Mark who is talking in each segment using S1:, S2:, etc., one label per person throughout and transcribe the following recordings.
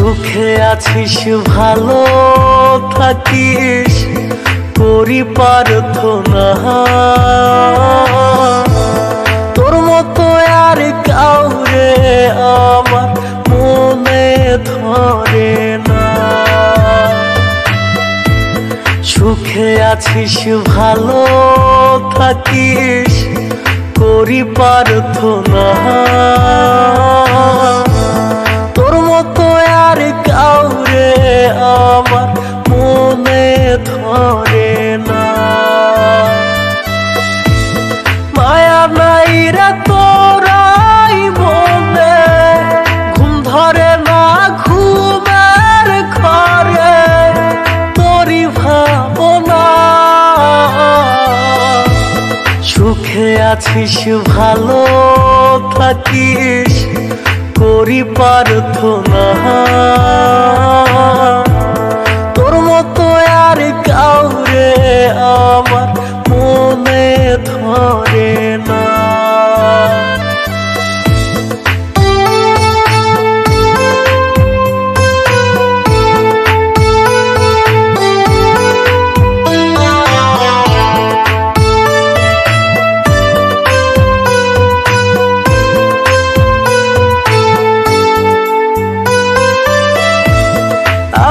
S1: সুখে আছিস ভালো থাকিস করি প্রার্থনা তোর মতো আর কাউরে আমার মনে ধরে না। সুখে আছিস ভালো থাকিস করি প্রার্থনা তোর মতো আর কাউরে আমার মনে ধরে না। মায়া নাই রে তোরাই মনে ঘুম ধরে না ঘুমের ঘরে তোরই ভাবনা। সুখে আছিস ভালো থাকিস করি প্রার্থনা তোর মতো আর কাউরে আমার মনে ধরে না।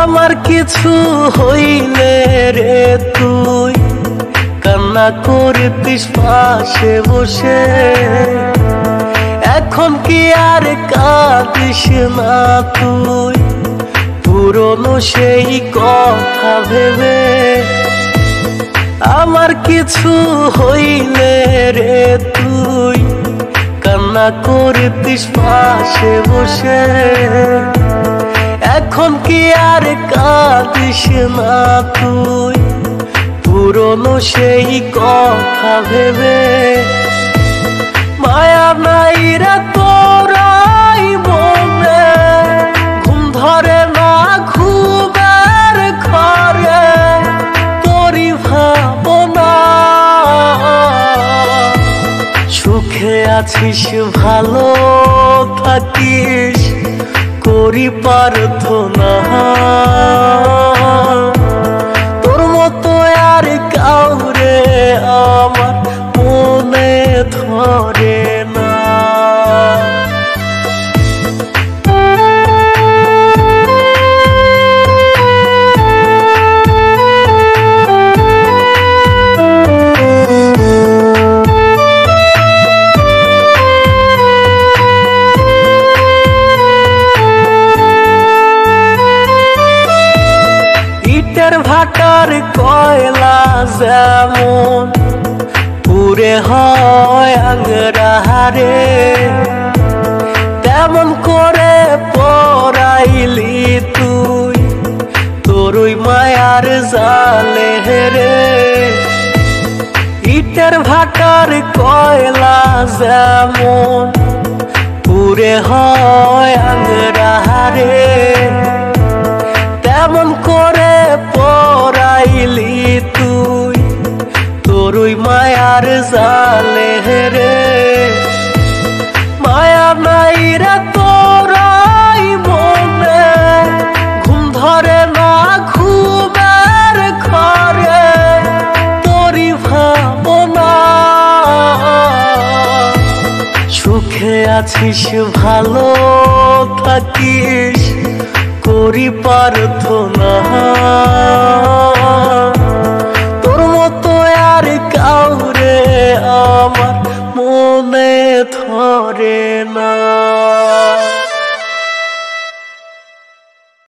S1: আমার কিছু হইলে রে তুই কান্না করতিস পাশে বসে, এখন কি আর কাঁদিস না তুই পুরনো সেই কথা ভেবে। আমার কিছু হইলে রে তুই কান্না করতিস পাশে বসে, এখন কি আর কাঁদিস না তুই পুরনো সেই কথা ভেবে। মায়া নাই রে তোরাই মনে ঘুম ধরে না ঘুমের ঘরে তোরই ভাবনা। সুখে আছিস ভালো থাকিস করি প্রার্থনা তোর মতো আর কাউরে আমার মনে ধরে না। ইটের ভাটার কয়লা যেমন পুরে হয় আঙ্গরাহারে, তেমন করে পড়াইলি তুই তোরই মায়ার জালে রে। ইটের ভাটার কয়লা যেমন পুরে হয় আঙ্গরাহারে, তেমন করে পড়াইলি তুই তোরই মায়ার জালে রে। মায়া নাই রে তোরাই মনে ঘুম ধরে না ঘুমের ঘরে তোরই ভাবনা। সুখে আছিস ভালো থাকিস করি প্রার্থনা তোর মতো আর কাউরে আমার মনে ধরে না।